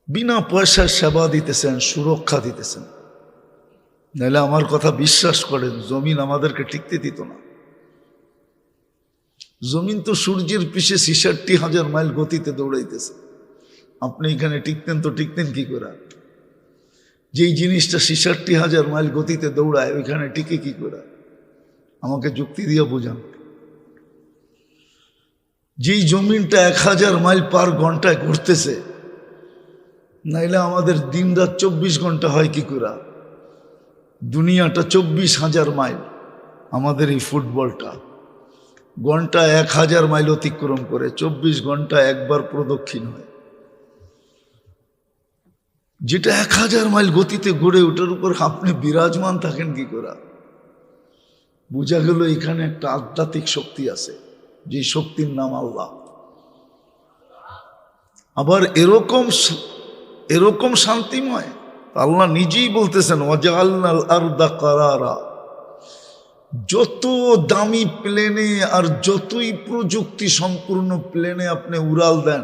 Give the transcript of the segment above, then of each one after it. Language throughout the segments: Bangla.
বিনা পয়সায় সেবা দিতেছেন, সুরক্ষা দিতেছেন। নাহলে আমার কথা বিশ্বাস করেন, জমিন আমাদেরকে টিকতে দিত না। জমিন তো সূর্যের পিছে 66,000 মাইল গতিতে দৌড়াইতেছে। আপনি এখানে টিকতেন তো টিকতেন কি করে? যেই জিনিসটা 66,000 মাইল গতিতে দৌড়ায় ওইখানে টিকে কি করে? আমাকে যুক্তি দিয়ে বোঝান। যেই জমিনটা 1000 মাইল পার ঘন্টায় ঘুরতেছে, নাইলে আমাদের দিন রাত 24 ঘন্টা হয় কি করে? দুনিয়াটা 24,000 মাইল, আমাদের এই ফুটবলটা ঘন্টা 1000 মাইল অতিক্রম করে, 24 ঘন্টা একবার প্রদক্ষিণ হয়। যেটা 1000 মাইল গতিতে ঘুরে, ওটার উপর আপনি বিরাজমান থাকেন কি করে? বোঝা গেল এখানে একটা আধ্যাত্মিক শক্তি আছে, যে শক্তির নাম আল্লাহ। আবার এরকম শান্তিময় আল্লাহ নিজেই বলতেছেন, ওয়াজআলনাল আরদা কারারা। যত দামি প্লেনে আর যতই প্রযুক্তি সম্পূর্ণ প্লেনে আপনি উড়াল দেন,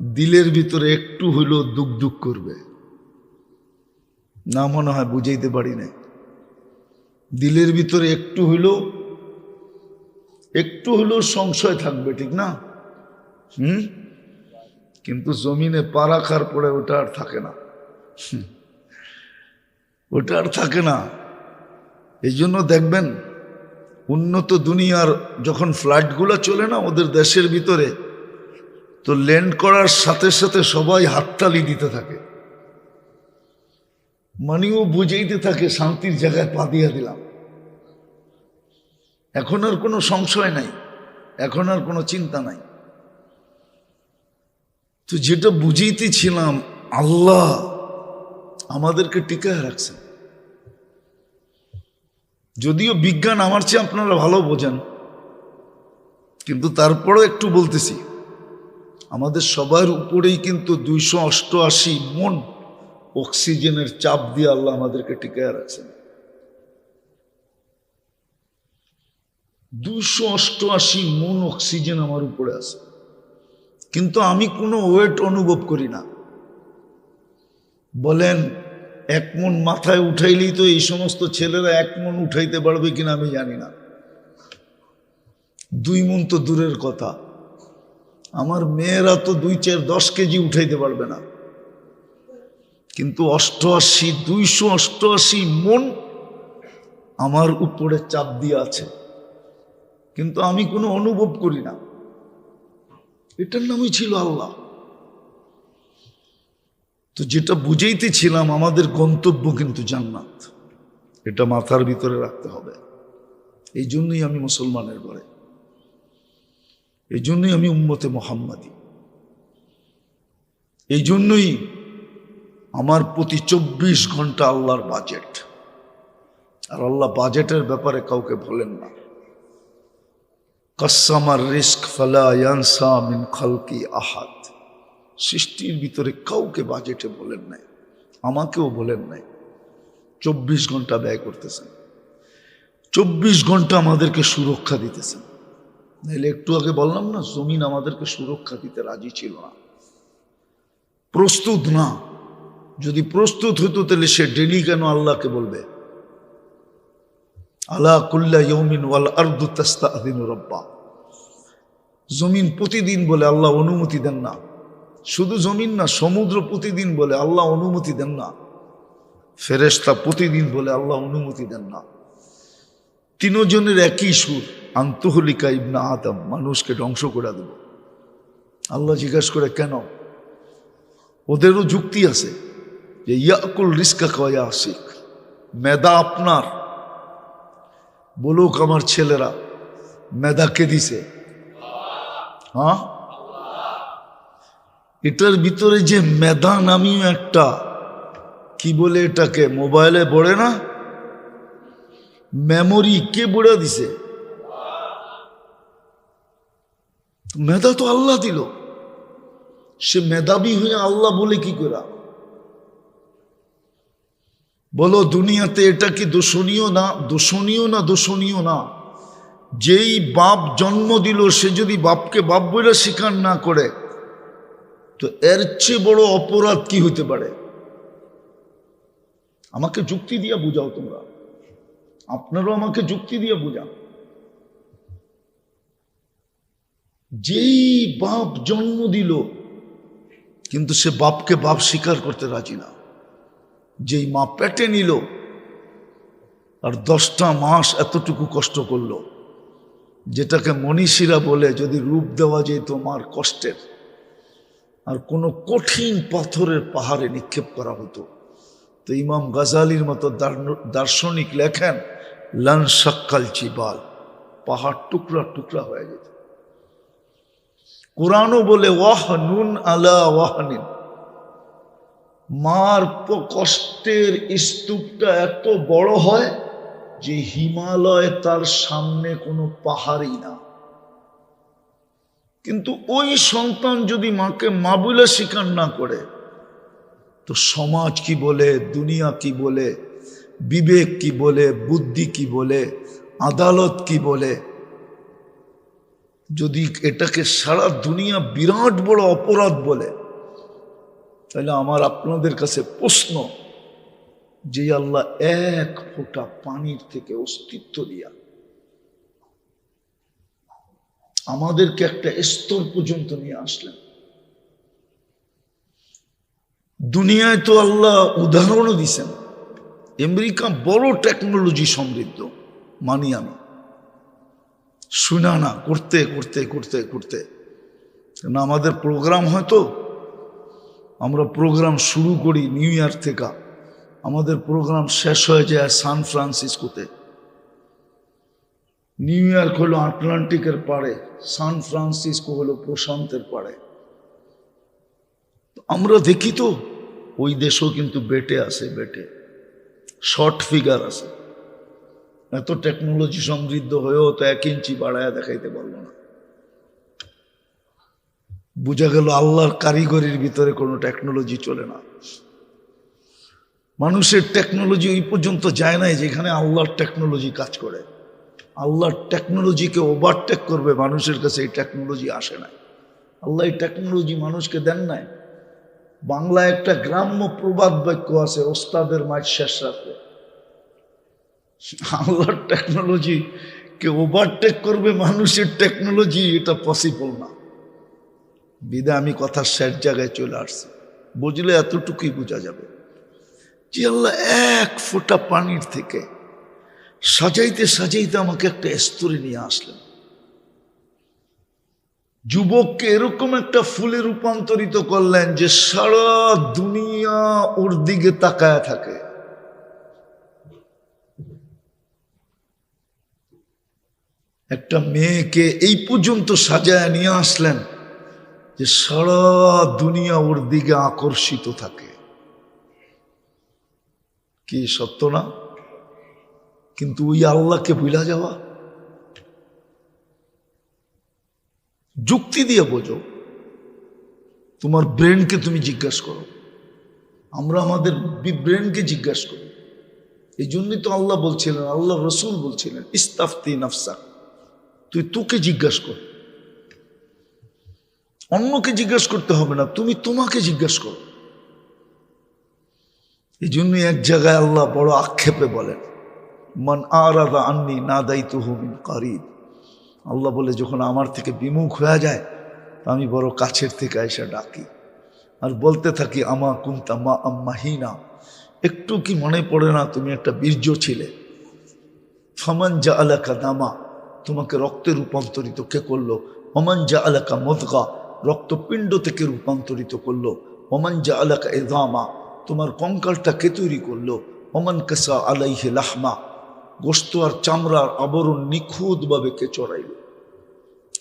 দিলের ভিতরে একটু হইলেও দুঃখ দুঃখ করবে না? মনে হয় বুঝাইতে পারি না। দিলের ভিতরে একটু হইলেও সংশয় থাকবে, ঠিক না? কিন্তু জমিনে পা রাখার পরে ওটা আর থাকে না, ওটা আর থাকে না। এই জন্য দেখবেন উন্নত দুনিয়ার যখন ফ্লাইটগুলো চলে না ওদের দেশের ভিতরে, তো ল্যান্ড করার সাথে সাথে সবাই হাততালি দিতে থাকে, মানেও বুঝাইতে থাকে শান্তির জায়গায় পা দিয়া দিলাম। এখন আর কোনো সংশয় নাই, এখন আর কোনো চিন্তা নাই। তো যেটা বুঝাইতেছিলাম, আল্লাহ আমাদেরকে টিকায় রাখছেন। যদিও বিজ্ঞান আমার চেয়ে আপনারা ভালো বোঝেন, কিন্তু তারপরেও একটু বলতেছি, আমাদের সবার উপরেই কিন্তু 288 মন অক্সিজেনের চাপ দিয়ে আল্লাহ আমাদেরকে টিকায় রাখছেন। 288 মন অক্সিজেন আমার উপরে আছে, কিন্তু আমি কোনো ওয়েট অনুভব করি না। বলেন 1 মন মাথায় উঠাইলেই তো এই সমস্ত ছেলেরা 1 মন উঠাইতে পারবে কিনা আমি জানি না। 2 মন তো দূরের কথা, আমার মেয়েরা তো 2-4-10 কেজি উঠাইতে পারবে না। কিন্তু 288 মন আমার উপরে চাপ দিয়ে আছে, কিন্তু আমি কোনো অনুভব করি না। এটার নামই ছিল আল্লাহ। তো যেটা বুঝাইতেছিলাম, আমাদের গন্তব্য কিন্তু জান্নাত, এটা মাথার ভিতরে রাখতে হবে। এই জন্যই আমি মুসলমানের ঘরে, এই জন্যই আমি উম্মতে মুহাম্মাদি, এই জন্যই আমার প্রতি 24 ঘন্টা আল্লাহর বাজেট। আর আল্লাহ বাজেটের ব্যাপারে কাউকে বলেন না। কাসসামার রিস্ক ফালা ইয়ানসা মিন খালকি আহাদ। সৃষ্টির ভিতরে কাউকে বাজেটে বলেন নাই, আমাকেও বলেন নাই। 24 ঘন্টা ব্যয় করতেছেন, 24 ঘন্টা আমাদেরকে সুরক্ষা দিতেছেন। নাহলে একটু আগে বললাম না, জমিন আমাদেরকে সুরক্ষা দিতে রাজি ছিল না, প্রস্তুত না। যদি প্রস্তুত হতো তাহলে সে ডেলি কেন আল্লাহকে বলবে? আলা কুল্লা ইয়াউমিন ওয়াল আরদু তাস্তাযিনু রাব্বা। জমিন প্রতিদিন বলে, আল্লাহ অনুমতি দেন না। শুধু জমিন না, সমুদ্র প্রতিদিন বলে, আল্লাহ অনুমতি দেন না। ফেরেশতা প্রতিদিন বলে, আল্লাহ অনুমতি দেন না। তিনজনের একই সুর, আনতুহলিকা ইবনা আদম, মানুষকে ধ্বংস করে দেব। আল্লাহ জিজ্ঞাসা করে কেন? ওদেরও যুক্তি আছে যে ইয়াকুল রিস্কা কয়া আশিক, মেধা আপনার। বলুক আমার ছেলেরা, মেধা কে দিছে? হ্যাঁ, এটার ভিতরে যে মেধা নামীয় একটা, কি বলে এটাকে, মোবাইলে বলে না মেমোরি, কে বলে দিছে? মেধা তো আল্লাহ দিল। সে মেধাবী হয়ে আল্লাহ বলে কি করে? বলো দুনিয়াতে এটা কি দোষণীয় না? দোষণীয় না, দোষণীয় না। যেই বাপ জন্ম দিল সে যদি বাপকে বাপ বলে স্বীকার না করে, তো এর চেয়ে বড় অপরাধ কি হইতে পারে? আমাকে যুক্তি দিয়ে বুঝাও তোমরা, আপনারাও আমাকে যুক্তি দিয়ে বুঝান। যেই বাপ জন্ম দিল কিন্তু সে বাপকে বাপ স্বীকার করতে রাজি না, যেই মা পেটে নিল আর 10টা মাস এতটুকু কষ্ট করলো, যেটাকে মনীষীরা বলে যদি রূপ দেওয়া যেত মার কষ্টের, আর কোনো কঠিন পাথরের পাহাড়ে নিক্ষেপ করা হতো, তো ইমাম গাজালির মতো দার্শনিক লেখেন লান শাক্কাল জিবাল, পাহাড় টুকরা টুকরা হয়ে যেত। কোরআনও বলে ওয়াহনুন আলা ওয়াহনিন, মার কষ্টের স্তূপটা এত বড় হয় যে হিমালয় তার সামনে কোনো পাহাড়ই না। কিন্তু ওই সন্তান যদি মাকে মা বলে স্বীকার না করে, তো সমাজ কি বলে, দুনিয়া কি বলে, বিবেক কি বলে, বুদ্ধি কি বলে, আদালত কি বলে? যদি এটাকে সারা দুনিয়া বিরাট বড় অপরাধ বলে, তাহলে আমার আপনাদের কাছে প্রশ্ন, যে আল্লাহ এক ফোঁটা পানির থেকে অস্তিত্ব দিয়া আমাদেরকে একটা স্তর পর্যন্ত নিয়ে আসলেন। দুনিয়ায় তো আল্লাহ উদাহরণও দিছেন। আমেরিকা বড় টেকনোলজি সমৃদ্ধ, মানি আমি, শুনা না, করতে করতে করতে করতে না আমাদের প্রোগ্রাম হয়তো, আমরা প্রোগ্রাম শুরু করি নিউ ইয়র্ক থেকে, আমাদের প্রোগ্রাম শেষ হয়ে যায় সান ফ্রান্সিসকোতে। নিউ ইয়র্ক হলো আটলান্টিকের পাড়ে, সান ফ্রান্সিসকো হলো প্রশান্তের পাড়ে। আমরা দেখি তো ওই দেশও কিন্তু বেটে আছে, বেটে শর্ট ফিগার আছে। এত টেকনোলজি সমৃদ্ধ হয়েও তো 1 ইঞ্চি বাড়ায় দেখাইতে পারলো না। বোঝা গেল আল্লাহর কারিগরির ভিতরে কোনো টেকনোলজি চলে না। মানুষের টেকনোলজি ওই পর্যন্ত যায় নাই যেখানে আল্লাহর টেকনোলজি কাজ করে। আল্লাহর টেকনোলজিকে ওভারটেক করবে, মানুষের কাছে এই টেকনোলজি আসে না। আল্লাহ এই টেকনোলজি মানুষকে দেন নাই। বাংলায় একটা গ্রাম্য প্রবাদ বাক্য আছে, ওস্তাদের মাঠ শেষ রাখবে। আল্লাহর টেকনোলজি কে ওভারটেক করবে মানুষের টেকনোলজি, এটা পসিবল না। বিদায় আমি কথা শেষ জায়গায় চলে আসছি, বুঝলে এতটুকুই বোঝা যাবে যে আল্লাহ এক ফোঁটা পানির থেকে সাজাইতে সাজাইতে আমাকে একটা স্তরে নিয়ে আসলেন। যুবককে এরকম একটা ফুলে রূপান্তরিত করলেন যে সারা দুনিয়া ওর দিকে তাকায় থাকে। একটা মেয়েকে এই পর্যন্ত সাজায় নিয়ে আসলেন যে সারা দুনিয়া ওর দিকে আকর্ষিত থাকে। কি সত্য না? কিন্তু ওই আল্লাহকে ভুলা যাওয়া। যুক্তি দিয়ে বোঝো, তোমার ব্রেনকে তুমি জিজ্ঞাসা করো। আমরা আমাদের ব্রেনকে জিজ্ঞাসা করি। এই জন্যই তো আল্লাহ বলছিলেন, আল্লাহ রসুল বলছিলেন ইস্তাফতি নাফসা, তুই তোকে জিজ্ঞাসা কর, অন্যকে জিজ্ঞাসা করতে হবে না, তুমি তোমাকে জিজ্ঞাসা করো। এই জন্যই এক জায়গায় আল্লাহ বড় আক্ষেপে বলেন মান আরাদা আন্নি নাদাইতুহু মিন কারিব। আল্লাহ বলে যখন আমার থেকে বিমুখ হয়ে যায় আমি বড় কাছের থেকে এসে ডাকি আর বলতে থাকি আমা কুনতা মা আম্মাহিনা, একটু কি মনে পড়ে না তুমি একটা বীর্য ছিলে? ফামান জাআলাকা দামা, তোমাকে রক্তে রূপান্তরিত কে করলো? ওমান জাআলাকা মুদগা, রক্তপিণ্ড থেকে রূপান্তরিত করলো। ওমান জাআলাকা ইযামা, তোমার কঙ্কালটা কে তৈরি করলো? ওমান কাসা আলাইহি লাহমা, গোশত আর চামড়ার আবরণ নিখুঁতভাবে কে চড়াইল।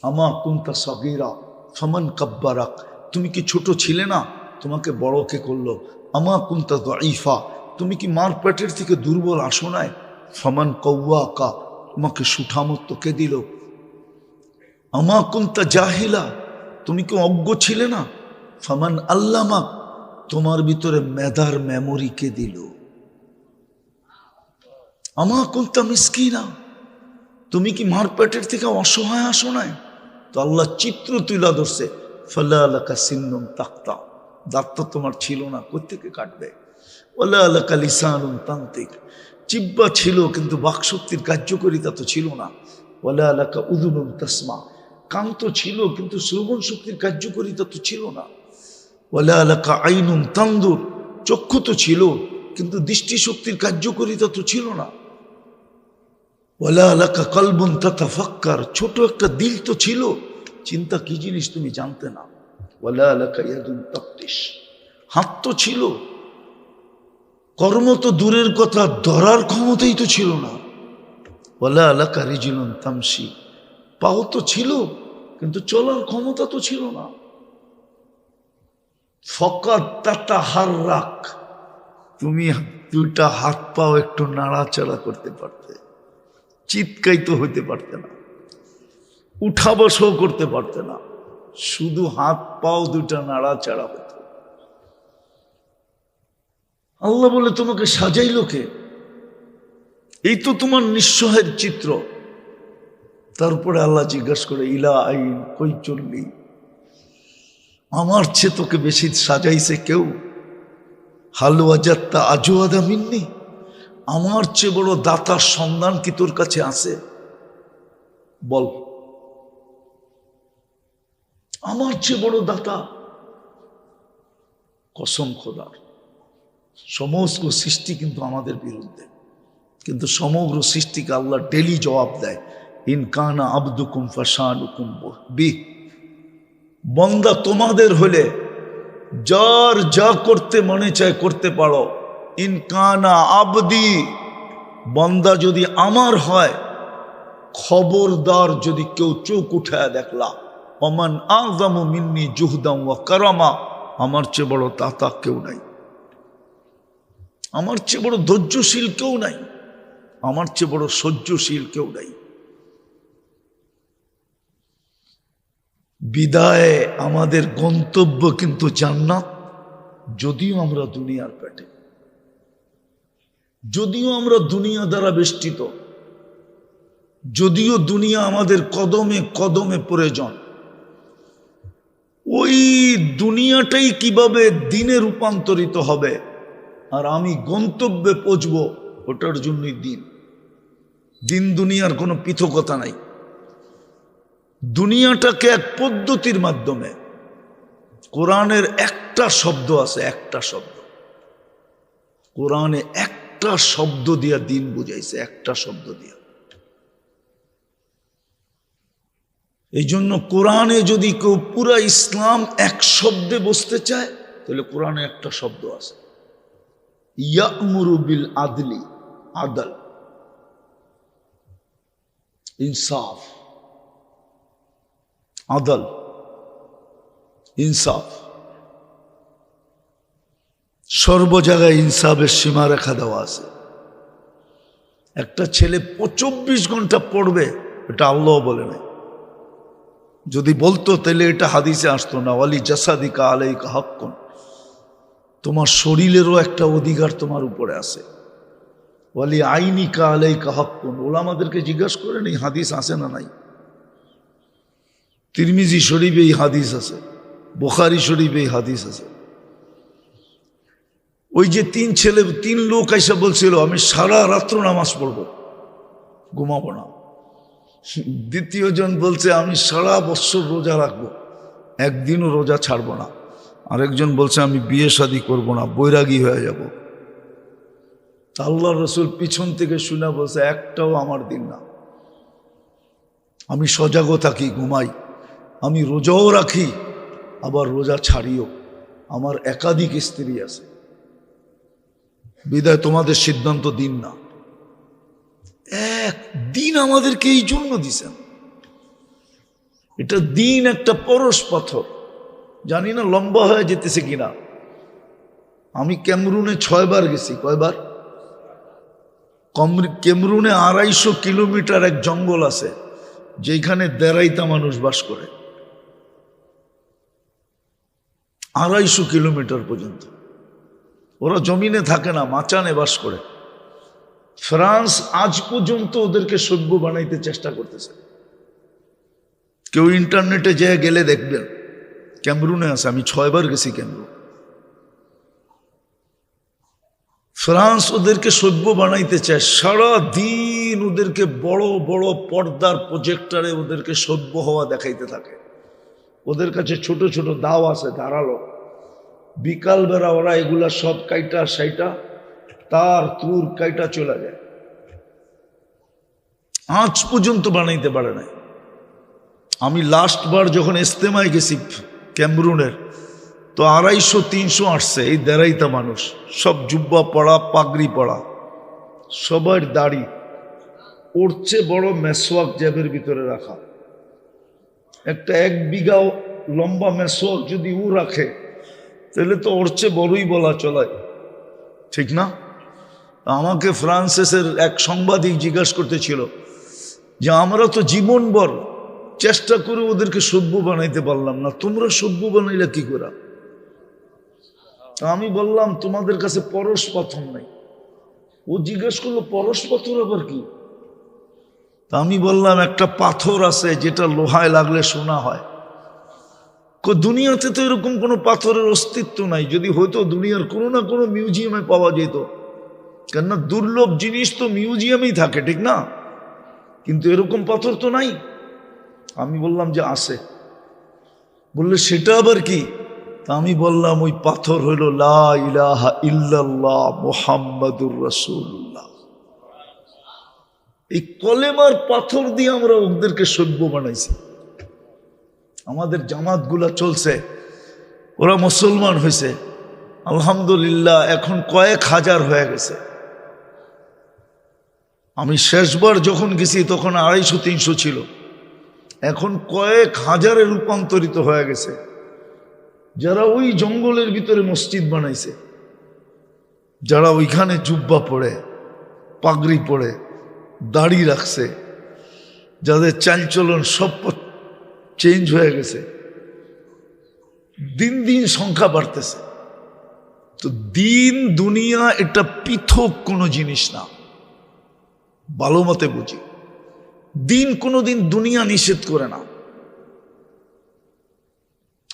আমা কুনতা সাগীরা ফামান কাব্বারাক, তুমি কি ছোট ছিলে না? তোমাকে বড় কে করলো? আমা কুনতা দাঈফা, তুমি কি মার পেটের থেকে দুর্বল আসো নাই? ফামান কওয়াকা, তোমাকে সুঠামত্ব কে দিল? আমা কুনতা জাহিলা, তুমি কি অজ্ঞ ছিলে না? ফামান আল্লামাক, তোমার ভিতরে মেধার মেমোরি কে দিল? আমা কুনতা মিসকিনা, তুমি কি মার পেটের থেকে অসহায় আসো নাই? তো আল্লাহ চিত্র তুলা ধরছে, ফালা লাকা সিন্নুন তাক্তা, দাঁত তো তোমার ছিল না, কোত্থেকে কাটবে। ওয়ালা লাকা লিসানুন তান্তিক, জিহ্বা ছিল কিন্তু বাকশক্তির কার্যকারিতা তো ছিল না। ওয়ালা লাকা উযুনুন তাসমা, কান তো ছিল কিন্তু শ্রবণ শক্তির কার্যকারিতা তো ছিল না। ওয়ালা লাকা আইনুন তানদুর, চক্ষু তো ছিল কিন্তু দৃষ্টিশক্তির কার্যকারিতা তো ছিল না। ওয়ালা লাকা কলবুন তাতাফাক্কার, ছোট একটা দিল তো ছিল, চিন্তা কি জিনিস তুমি জানতে না। ওয়ালা লাকা ইয়াদুন তাবতিশ, হাত তো ছিল, কর্ম তো দূরের কথা, ধরার ক্ষমতাই তো ছিল না। ওয়ালা লাকা রিজলুন তামশি, পাও তো ছিল কিন্তু চলার ক্ষমতা তো ছিল না। ফাকাত তাতাহাররাক, তুমি দুইটা হাত পাও একটু নাড়াচাড়া করতে পারতে, চিৎকাইতো হইতে পারতে না, উঠা বসাও করতে পারতে না, শুধু হাত পাও দুইটা নাড়াচাড়া হতো। আল্লাহ বলে তোমাকে সাজাইল কে? এই তো তোমার নিঃসহায়ের চিত্র। তারপরে আল্লাহ জিজ্ঞাসা করে ইলা আইন, কই চললি? আমার চেয়ে তোকে বেশি সাজাইছে কেউ? হালুয়া যাত্তা আজুয়াদা মিন্নি, আমার চেয়ে বড় দাতার সন্ধান কি তোর কাছে আছে? বল, আমার চেয়ে বড় দাতা? কসম খোদার, সমস্ত সৃষ্টি কিন্তু আমাদের বিরুদ্ধে, কিন্তু সমগ্র সৃষ্টিকে আল্লাহ ডেলি জবাব দেয়, ইনকানা আবদুকুম ফাশানুকুম বি, বন্দা তোমাদের হলে যার যা করতে মনে চায় করতে পারো। ইনকানা আবদি, বন্দা যদি আমার হয়, খবরদার যদি কেউ চোখ উঠায় দেখলা, ওমান আযমু মিন্নি জুহদাম ওয়া কারামা, আমার চেয়ে বড় দাতা কেউ নাই, আমার চেয়ে বড় ধৈর্যশীল কেউ নাই, আমার চেয়ে বড় সহ্যশীল কেউ নাই। বিদায় আমাদের গন্তব্য কিন্তু জান্নাত, যদিও আমরা দুনিয়ার পেটে, যদিও আমরা দুনিয়া দ্বারা বেষ্টিত, যদিও দুনিয়া আমাদের কদমে কদমে প্রয়োজন, ওই দুনিয়াটাই কিভাবে দিনে রূপান্তরিত হবে আর আমি গন্তব্যে পৌঁছব, ওটার জন্যই দিন। দিন দুনিয়ার কোনো পৃথকতা নাই। দুনিয়াটাকে এক পদ্ধতির মাধ্যমে, কোরআনের একটা শব্দ আছে, একটা শব্দ, কোরআনে একটা শব্দ দিয়া দিন বুঝাইছে, একটা শব্দ দিয়া। এই জন্য কোরআনে যদি কেউ পুরা ইসলাম এক শব্দে বসতে চায়, তাহলে কোরআনে একটা শব্দ আছে, ইয়ামুরু বিল আদলি, আদল, ইনসাফ, আদল, ইনসাফ। সর্ব জায়গায় ইনসাফের সীমারেখা দেওয়া আছে। একটা ছেলে 24 ঘন্টা পড়বে, এটা আল্লাহ বলে নাই। যদি বলতো তাহলে এটা হাদিসে আসতো না। ওয়ালি জাসাদিকা আলাইকা হাক্কুন, তোমার শরীরেরও একটা অধিকার তোমার উপরে আছে। ওয়ালি আইনিকা আলাইকা হাক্কুন, ওলামাদেরকে জিজ্ঞাসা করেন এই হাদিস আছে না নাই? তিরমিজি শরীফে এই হাদিস আছে, বুখারী শরীফে এই হাদিস আছে। ওই যে তিন লোক এসে বলছিল আমি সারা রাত্র নামাজ পড়বো, ঘুমাবো না। দ্বিতীয় জন বলছে আমি সারা বছর রোজা রাখবো, একদিনও রোজা ছাড়বো না। আরেকজন বলছে আমি বিয়ে শাদী করবো না, বৈরাগী হয়ে যাব। আল্লাহ রসুল পিছন থেকে শুনে বলছে একটাও আমার দিন না। আমি সজাগও থাকি, ঘুমাই, আমি রোজাও রাখি, আবার রোজা ছাড়িও। আমার একাধিক স্ত্রী আছে, বিদায় তোমাদের সিদ্ধান্ত দিন না। একদিন আমাদেরকে এই জন্য দিছেন, এটা দিন একটা পরশ পাথর। জানি না লম্বা হয়ে যেতেছে কিনা। আমি ক্যামরুনে 6 বার গেছি। কয়বার? ক্যামরুনে 250 কিলোমিটার এক জঙ্গল আছে, যেখানে দেড়াইতা মানুষ বাস করে। 250 কিলোমিটার পর্যন্ত। ওরা জমিনে থাকে না, মাচানে বাস করে। ফ্রান্স আজ পর্যন্ত ওদেরকে সভ্য বানাইতে চেষ্টা করতেছে। কেউ ইন্টারনেটে যেয়ে গেলে দেখবেন ক্যামরুনে আছে, আমি 6 বার গেছি ক্যামরুন। ফ্রান্স ওদেরকে সভ্য বানাইতে চায়, সারা দিন ওদেরকে বড় বড় পর্দার প্রজেক্টরে ওদেরকে সভ্য হওয়া দেখাইতে থাকে। ওদের কাছে ছোট ছোট দাও আছে ধারালো, বিকালবেলা ওরা এগুলা সব কাইটা সাইটা তার তুর কাইটা চলে যায়। আজ পর্যন্ত বানাইতে পারে নাই। আমি লাস্ট বার যখন ইস্তেমায় গেছি ক্যামরুনের, তো 250-300 আসছে, এই দেড়াইতা মানুষ, সব জুব্বা পড়া, পাগড়ি পড়া, সবার দাড়ি, ওরছে বড় মেসওয়াক জ্যাবের ভিতরে রাখা। একটা 1 বিঘা লম্বা মেসওয়াক যদি ও রাখে তাহলে তো ওরছে বড়ই বলা চলায়, ঠিক না? আমাকে ফ্রান্সেসের এক সাংবাদিক জিজ্ঞাসা করতেছিল যে আমরা তো জীবনভর চেষ্টা করে ওদেরকে সভ্য বানাইতে পারলাম না, তোমরা সভ্য বানাইলা কি করে? আমি বললাম তোমাদের কাছে পরশ পাথর নাই। ও জিজ্ঞেস করলো পরশ পাথর আবার কি? তা আমি বললাম একটা পাথর আছে যেটা লোহায় লাগলে সোনা হয়। দুনিয়াতে তো এরকম কোনো পাথরের অস্তিত্ব নাই, যদি হয়তো দুনিয়ার কোনো না কোনো মিউজিয়ামে পাওয়া যেত, কেননা দুর্লভ জিনিস তো মিউজিয়ামেই থাকে, ঠিক না? কিন্তু এরকম পাথর তো নাই। আমি বললাম যে আছে। বললে সেটা আবার কি? তা আমি বললাম ওই পাথর হইল লা ইলাহা ইল্লাল্লাহ মুহাম্মাদুর রাসূলুল্লাহ। এই কলেমার পাথর দিয়ে আমরা ওদেরকে সভ্য বানাইছি। আমাদের জামাতগুলা চলছে, ওরা মুসলমান হয়েছে আলহামদুলিল্লাহ, এখন কয়েক হাজার হয়ে গেছে। আমি শেষবার যখন গেছি তখন 250-300 ছিল, এখন কয়েক হাজারে রূপান্তরিত হয়ে গেছে। যারা ওই জঙ্গলের ভিতরে মসজিদ বানাইছে, যারা ওইখানে জুব্বা পড়ে, পাগড়ি পড়ে, দাড়ি রাখছে, যাদের চালচলন সব চেঞ্জ হয়ে গেছে, দিন দিন সংখ্যা বাড়তেছে। তো দিন দুনিয়া এটা পৃথক কোনো জিনিস না, ভালো মতে বুঝি। দিন কোনোদিন দুনিয়া নিষেধ করে না।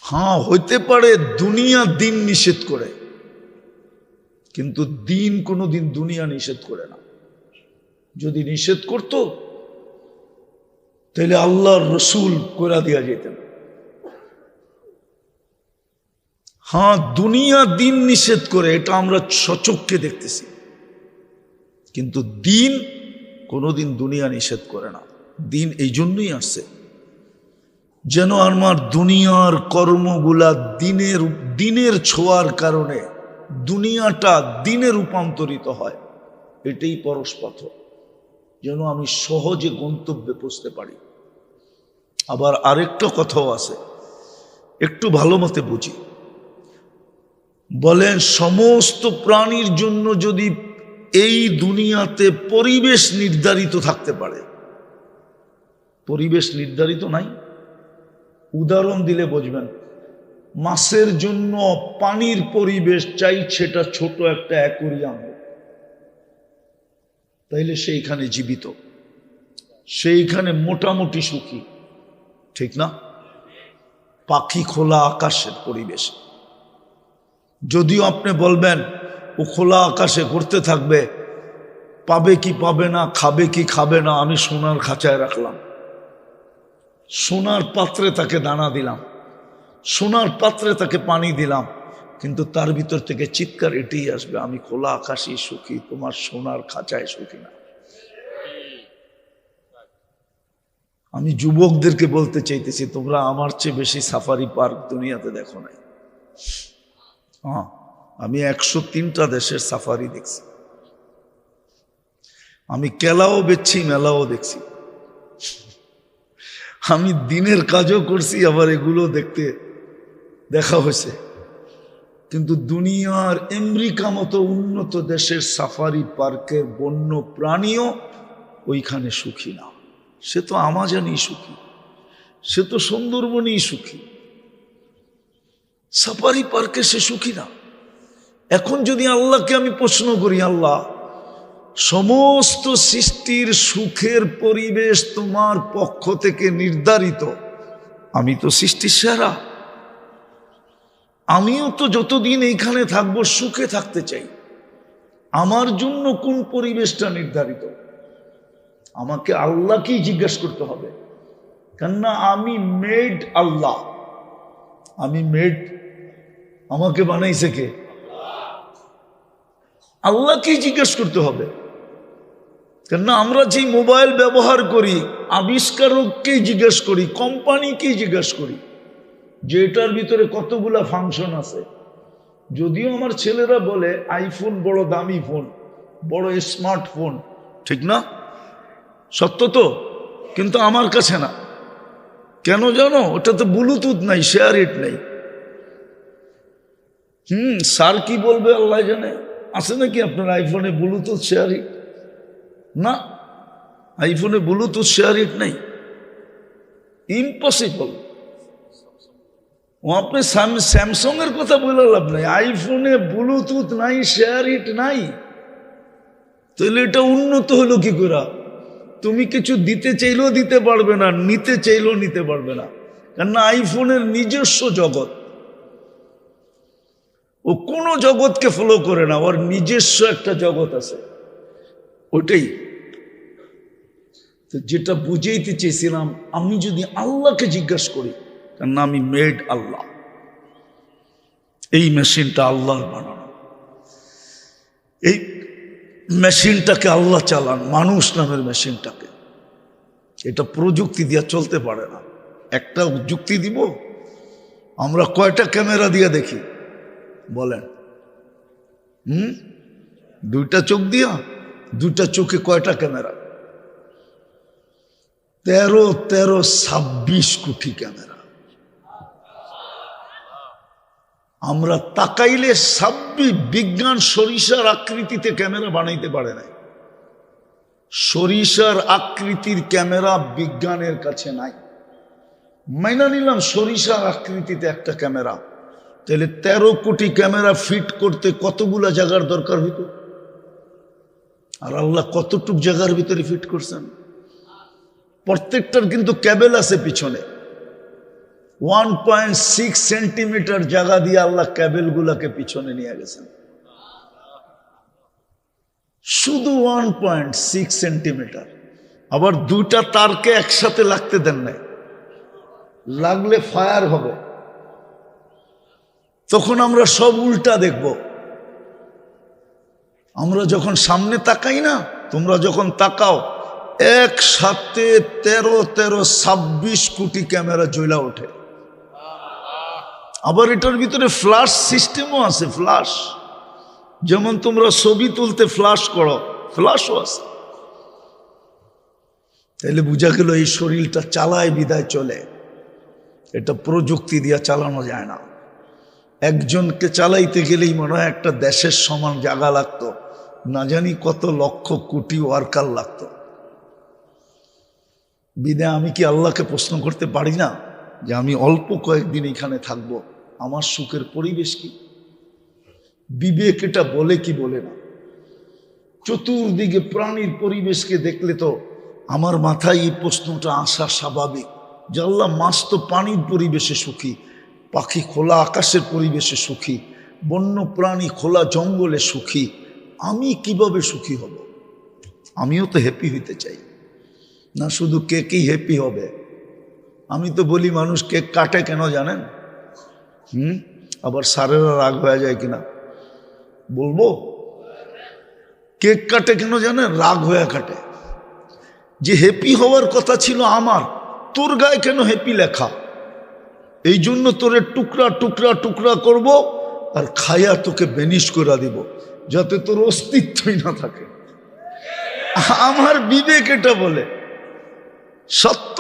হ্যাঁ, হইতে পারে দুনিয়া দিন নিষেধ করে, কিন্তু দিন কোনোদিন দুনিয়া নিষেধ করে না। যদি নিষেধ করত তাহলে আল্লাহর রসুল করে দিয়া যেতেন। হ্যাঁ, দুনিয়া দিন নিষেধ করে, এটা আমরা সচক্ষে দেখতেছি, কিন্তু দিন কোনোদিন দুনিয়া নিষেধ করে না। দিন এই জন্যই আসছে যেন আমার দুনিয়ার কর্মগুলা দিনের ছোঁয়ার কারণে দুনিয়াটা দিনে রূপান্তরিত হয়। এটাই পরশ পাথর, যেন আমি সহজে গন্তব্যে পৌঁছতে পারি। আবার আরেকটা কথাও আছে, একটু ভালো মতে বুঝি। বলেন সমস্ত প্রাণীর জন্য যদি এই দুনিয়াতে পরিবেশ নির্ধারিত থাকতে পারে, পরিবেশ নির্ধারিত নাই, উদাহরণ দিলে বুঝবেন। মাছের জন্য পানির পরিবেশ চাই, সেটা ছোট একটা অ্যাকোরিয়াম, তাইলে সেইখানে জীবিত, সেইখানে মোটামুটি সুখী, ঠিক না? পাখি খোলা আকাশের পরিবেশ। যদিও আপনি বলবেন ও খোলা আকাশে ঘুরতে থাকবে, পাবে কি পাবে না, খাবে কি খাবে না, আমি সোনার খাঁচায় রাখলাম, সোনার পাত্রে তাকে দানা দিলাম, সোনার পাত্রে তাকে পানি দিলাম, কিন্তু তার ভিতর থেকে চিৎকার এটাই আসবে, আমি খোলা আকাশেই সুখী, তোমার সোনার খাঁচায় সুখী না। আমি যুবকদেরকে বলতে চাইতেছি, তোমরা আমার চেয়ে বেশি সাফারি পার্ক দুনিয়াতে দেখো নাই। হ্যাঁ, আমি 103টা দেশের সাফারি দেখছি, আমি কেলাও বেচছি, মেলাও দেখছি, আমি দিনের কাজও করছি, আবার এগুলো দেখা হয়েছে। কিন্তু দুনিয়ার আমেরিকা মতো উন্নত দেশের সাফারি পার্কের বন্য প্রাণীও ওইখানে সুখী না। সে তো আমাজনই সুখী, সে তো সুন্দরবনই সুখী, সাফারি পার্কে সে সুখী না। এখন যদি আল্লাহকে আমি প্রশ্ন করি, আল্লাহ সমস্ত সৃষ্টির সুখের পরিবেশ তোমার পক্ষ থেকে নির্ধারিত, আমি তো সৃষ্টির সেরা, আমিও তো যতদিন এইখানে থাকবো সুখে থাকতে চাই। আমার জন্য কোন পরিবেশটা নির্ধারিত? আমাকে আল্লাহকেই জিজ্ঞেস করতে হবে, কেননা আমি মেড আল্লাহ। আমি মেড, আমাকে বানাইছে কে? আল্লাহকেই জিজ্ঞেস করতে হবে। কেননা আমরা যে মোবাইল ব্যবহার করি, আবিষ্কারককেই জিজ্ঞেস করি, কোম্পানিকেই জিজ্ঞেস করি যে এটার ভিতরে কতগুলা ফাংশন আছে। যদিও আমার ছেলেরা বলে আইফোন বড় দামি ফোন, বড় স্মার্টফোন, ঠিক না? সত্য তো, কিন্তু আমার কাছে না। কেন জানো? ওটাতে ব্লুটুথ নাই, শেয়ার ইট নাই। স্যার কি বলবে আল্লাহ জানে। আছে নাকি আপনার আইফোনে ব্লুটুথ শেয়ার ইট? না, আইফোনে ব্লুটুথ শেয়ার ইট নাই, ইম্পসিবল। ও আপনি স্যামসং এর কথা বলে লাভ নাই, আইফোনে ব্লুটুথ নাই, শেয়ার ইট নাই। তাহলে এটা উন্নত হলো কি করে? তুমি কিছু দিতে চাইলেও দিতে পারবে না, নিতে চাইলেও নিতে পারবে না, কেননা আইফোনের নিজস্ব জগৎ। ও কোনো জগৎকে ফলো করে না, ওর নিজস্ব একটা জগৎ আছে, ওটাই। তো যেটা বুঝাইতে চেয়েছিলাম, আমি যদি আল্লাহকে জিজ্ঞাসা করি, কেননা আমি মেড আল্লাহ, এই মেশিনটা আল্লাহর বানানো, এই মেশিনটাকে আল্লাহ চালান, মানুষ নামের মেশিনটাকে। এটা প্রযুক্তি দিয়ে চলতে পারে না। একটা যুক্তি দিব, আমরা কয়টা ক্যামেরা দিয়ে দেখি বলেন? দুইটা চোখ দিয়া, দুইটা চোখে কয়টা ক্যামেরা? 26 কোটি ক্যামেরা। আমরা তাকাইলে 26, বিজ্ঞান সরিষার আকৃতিতে ক্যামেরা বানাইতে পারে নাই। সরিষার আকৃতির ক্যামেরা বিজ্ঞানের কাছে নাই। মাইনা নিলাম সরিষার আকৃতিতে একটা ক্যামেরা, তাহলে 13 কোটি ক্যামেরা ফিট করতে কতগুলা জায়গার দরকার হইত? আর আল্লাহ কতটুক জায়গার ভিতরে ফিট করছেন? প্রত্যেকটার কিন্তু ক্যাবেল আছে পিছনে। 1.6 সেন্টিমিটার জায়গা দিয়ে আল্লাহ ক্যাবেল গুলাকে পিছনে নিয়ে গেছেন। শুধু 1.6 সেন্টিমিটার। আবার দুইটা তারকে একসাথে লাগতে দেন নাই, লাগলে ফায়ার হবে। তখন আমরা সব উল্টা দেখব। আমরা যখন সামনে তাকাই না, তোমরা যখন তাকাও, একসাথে 26 কোটি ক্যামেরা জ্বলা ওঠে। আবার এটার ভিতরে ফ্ল্যাশ সিস্টেমও আছে। ফ্ল্যাশ, যেমন তোমরা ছবি তুলতে ফ্ল্যাশ করো, ফ্ল্যাশও আছে। তাহলে বোঝা গেল এই শরীরটা চালায় বিদায় চলে। এটা প্রযুক্তি দিয়ে চালানো যায় না। একজনকে চালাইতে গেলেই মনে হয় একটা দেশের সমান জায়গা লাগতো, না জানি কত লক্ষ কোটি ওয়ার্কার লাগতো। বিদায় আমি কি আল্লাহকে প্রশ্ন করতে পারি না যে আমি অল্প কয়েকদিন এখানে থাকবো, আমার সুখের পরিবেশ কি? বিবেক এটা বলে কি বলে না? চতুর্দিকে প্রাণীর পরিবেশকে দেখলে তো আমার মাথায় এই প্রশ্নটা আসা স্বাভাবিক যে আল্লাহ, মাছ তো পানির পরিবেশে সুখী, পাখি খোলা আকাশের পরিবেশে সুখী, বন্য প্রাণী খোলা জঙ্গলে সুখী, আমি কিভাবে সুখী হব? আমিও তো হ্যাপি হইতে চাই না, শুধু কেকই হ্যাপি হবে। আমি তো বলি মানুষ কেক কাটে কেন জানেন? আবার সারেরা রাগ হয়ে যায় কিনা বলবো। কেক কাটে কেন জানেন? রাগ হয়ে কাটে। যে হ্যাপি হওয়ার কথা ছিল আমার, তোর গায়ে কেন হ্যাপি লেখা? এই জন্য তোরে টুকরা টুকরা টুকরা করব আর খায়া তোকে বেনিশ করে দিব, যাতে তোর অস্তিত্বই না থাকে। আমার বিবেক এটা বলে, সত্য।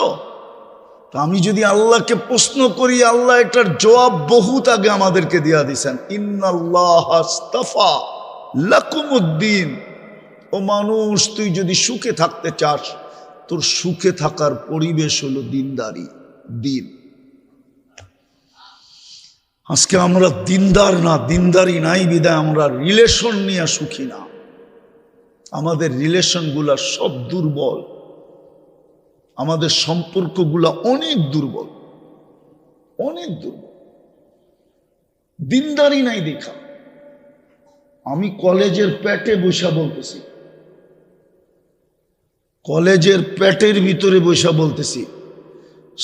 আমি যদি আল্লাহকে প্রশ্ন করি, আল্লাহ এটার জবাব বহুত আগে আমাদেরকে দিয়া দিছেন। ইন্নাল্লাহ আস্তাফা লাকুমুদ্দিন। ও মানুষ, তুই যদি সুখে থাকতে চাস, তোর সুখে থাকার পরিবেশ হলো দিনদারি, দিন। আজকে আমরা দিনদার না, দিনদারি নাই বিদায় আমরা রিলেশন নিয়ে সুখী না। আমাদের রিলেশনগুলা সব দুর্বল, আমাদের সম্পর্কগুলা অনেক দুর্বল, অনেক দুর্বল। দিনদারি নাই দেখা। আমি কলেজের পেটে বসা বলতেছি, কলেজের পেটের ভিতরে বসা বলতেছি,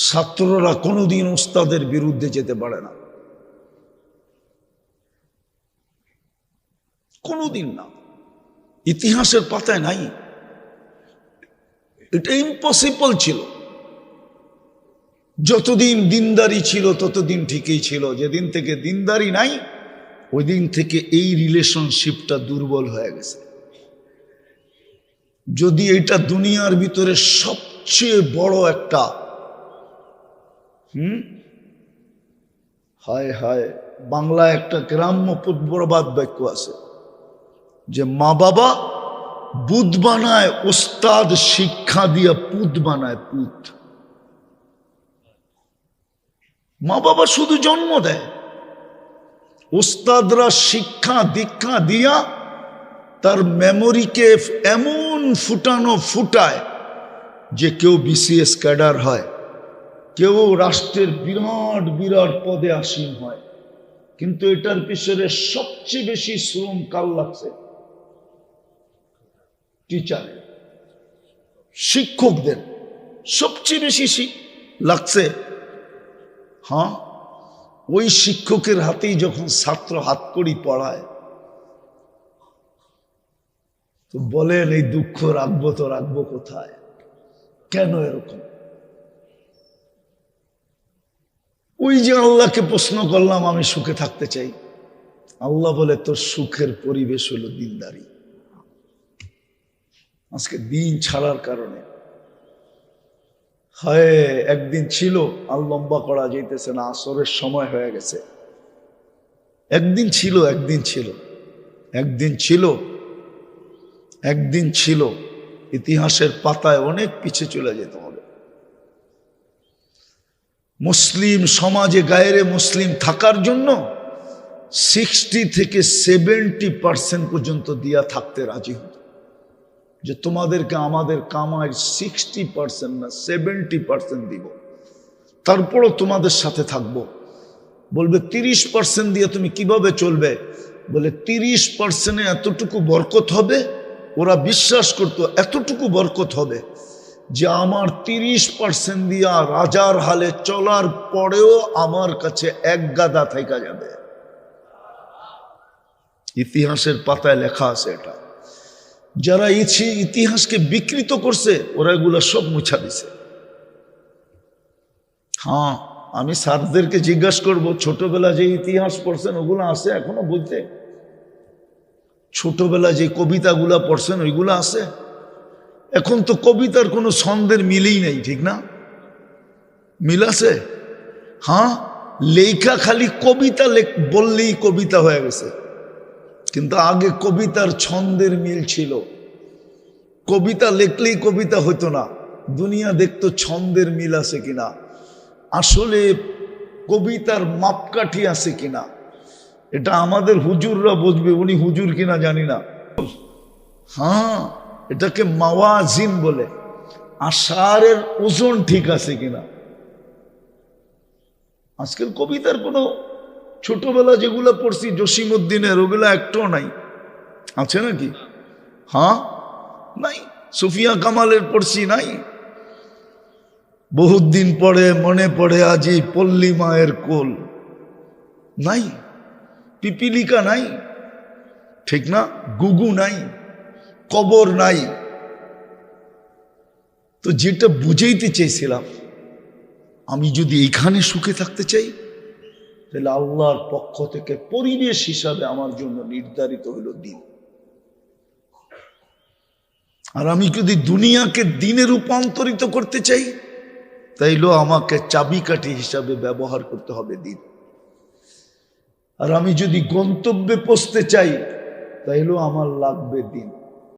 ছাত্ররা কোনোদিন ওস্তাদের বিরুদ্ধে যেতে পারে না, কোনোদিন না। ইতিহাসের পাতায় নাই, এটা ইম্পসিবল ছিল। যতদিন দিনদারি ছিল ততদিন ঠিকই ছিল, যেদিন থেকে দিনদারি নাই ওই দিন থেকে এই রিলেশনশিপটা দুর্বল হয়ে গেছে। যদি এটা দুনিয়ার ভিতরে সবচেয়ে বড় একটা হায় হায়, বাংলা একটা গ্রাম্য প্রবাদ বাক্য আছে যে মা বাবা বুধ বানায়, ওস্তাদ শিক্ষা দিয়া পুত বানায় পুত। মা বাবা শুধু জন্ম দেয়, ওস্তাদরা শিক্ষা দীক্ষা দিয়া তার মেমোরিকে এমন ফুটায় যে কেউ বিসিএস ক্যাডার হয়, কেউ রাষ্ট্রের বিরাট বিরাট পদে আসীন হয়। কিন্তু এটার পিছনে সবচেয়ে বেশি শ্রম কাল লাগছে? টিচার, শিক্ষকদের সবচেয়ে বেশি লাগছে। হ্যাঁ, ওই শিক্ষকের হাতেই যখন ছাত্র হাতকড়ি পড়ায়, তো বলেন এই দুঃখ রাখবো তো রাখবো কোথায়? কেন এরকম? ওই যে আল্লাহকে প্রশ্ন করলাম আমি সুখে থাকতে চাই, আল্লাহ বলে তোর সুখের পরিবেশ হলো দিনদারি। আজকে দিন ছাড়ার কারণে হয়, একদিন ছিল আর লম্বা করা যাইতেছে না, আসরের সময় হয়ে গেছে। একদিন ছিল ইতিহাসের পাতায় অনেক পিছিয়ে চলে যেতে হবে। মুসলিম সমাজে গায়েরে মুসলিম থাকার জন্য 60 থেকে 70% পর্যন্ত দিয়া থাকতে রাজি হতো, যে তোমাদেরকে আমাদের কামাই 60% না 70% দিব, তারপরও তোমাদের সাথে থাকবো। বলবে 30% দিয়ে তুমি কিভাবে চলবে? বলে 30% এতটুকু বরকত হবে। ওরা বিশ্বাস করতো এতটুকু বরকত হবে যে আমার 30% দিয়া রাজার হালে চলার পরেও আমার কাছে এক গাদা থাইকা যাবে। ইতিহাসের পাতায় লেখা আছে এটা। যারা ইতিহাসকে বিকৃত করছে ওরা এগুলা সব মুছা দিছে। হ্যাঁ, আমি স্যারদেরকে জিজ্ঞাসা করবো ছোটবেলা যে ইতিহাস পড়ছেন ওগুলো আছে এখনো বলতে? ছোটবেলা যে কবিতাগুলা পড়ছেন ওইগুলো আছে? এখন তো কবিতার কোনো ছন্দের মিলই নেই, ঠিক না? মিল আছে? হ্যাঁ, লেখা খালি কবিতা বললেই কবিতা হয়ে গেছে, কিন্তু আগে কবিতার ছন্দের মিল ছিল। কবিতা লিখলেই কবিতা হতো না, দুনিয়া দেখতো ছন্দের মিল আছে কিনা, আসলে কবিতার মাপকাঠি আছে কিনা। এটা আমাদের হুজুররা বুঝবে, উনি হুজুর কিনা জানি না। হ্যাঁ, এটাকে মাওয়াজিন বলে, আশারের ওজন ঠিক আছে কিনা। আজকাল কবিতার কোনো, ছোটবেলা যেগুলো পড়ছি জসিমউদ্দিনের ওগুলো একটাও নাই, আছে নাকি? হ্যাঁ, নাই। সুফিয়া কামালের পড়ছি, নাই। বহুত দিন পরে মনে পড়ে আজি পল্লী মায়ের কোল, নাই। পিপিলিকা নাই, ঠিক না? গুগু নাই, কবর নাই। তো যেটা বুঝাইতে চাইছিলাম, আমি যদি এইখানে সুখে থাকতে চাই তাহলে আল্লাহর পক্ষ থেকে পরিবেশ হিসাবে আমার জন্য নির্ধারিত হলো দিন। আর আমি যদি দুনিয়াকে দিনে রূপান্তরিত করতে চাই তাইলেও আমাকে চাবিকাঠি হিসাবে ব্যবহার করতে হবে দিন। আর আমি যদি গন্তব্যে পৌঁছতে চাই তাইলেও আমার লাগবে দিন।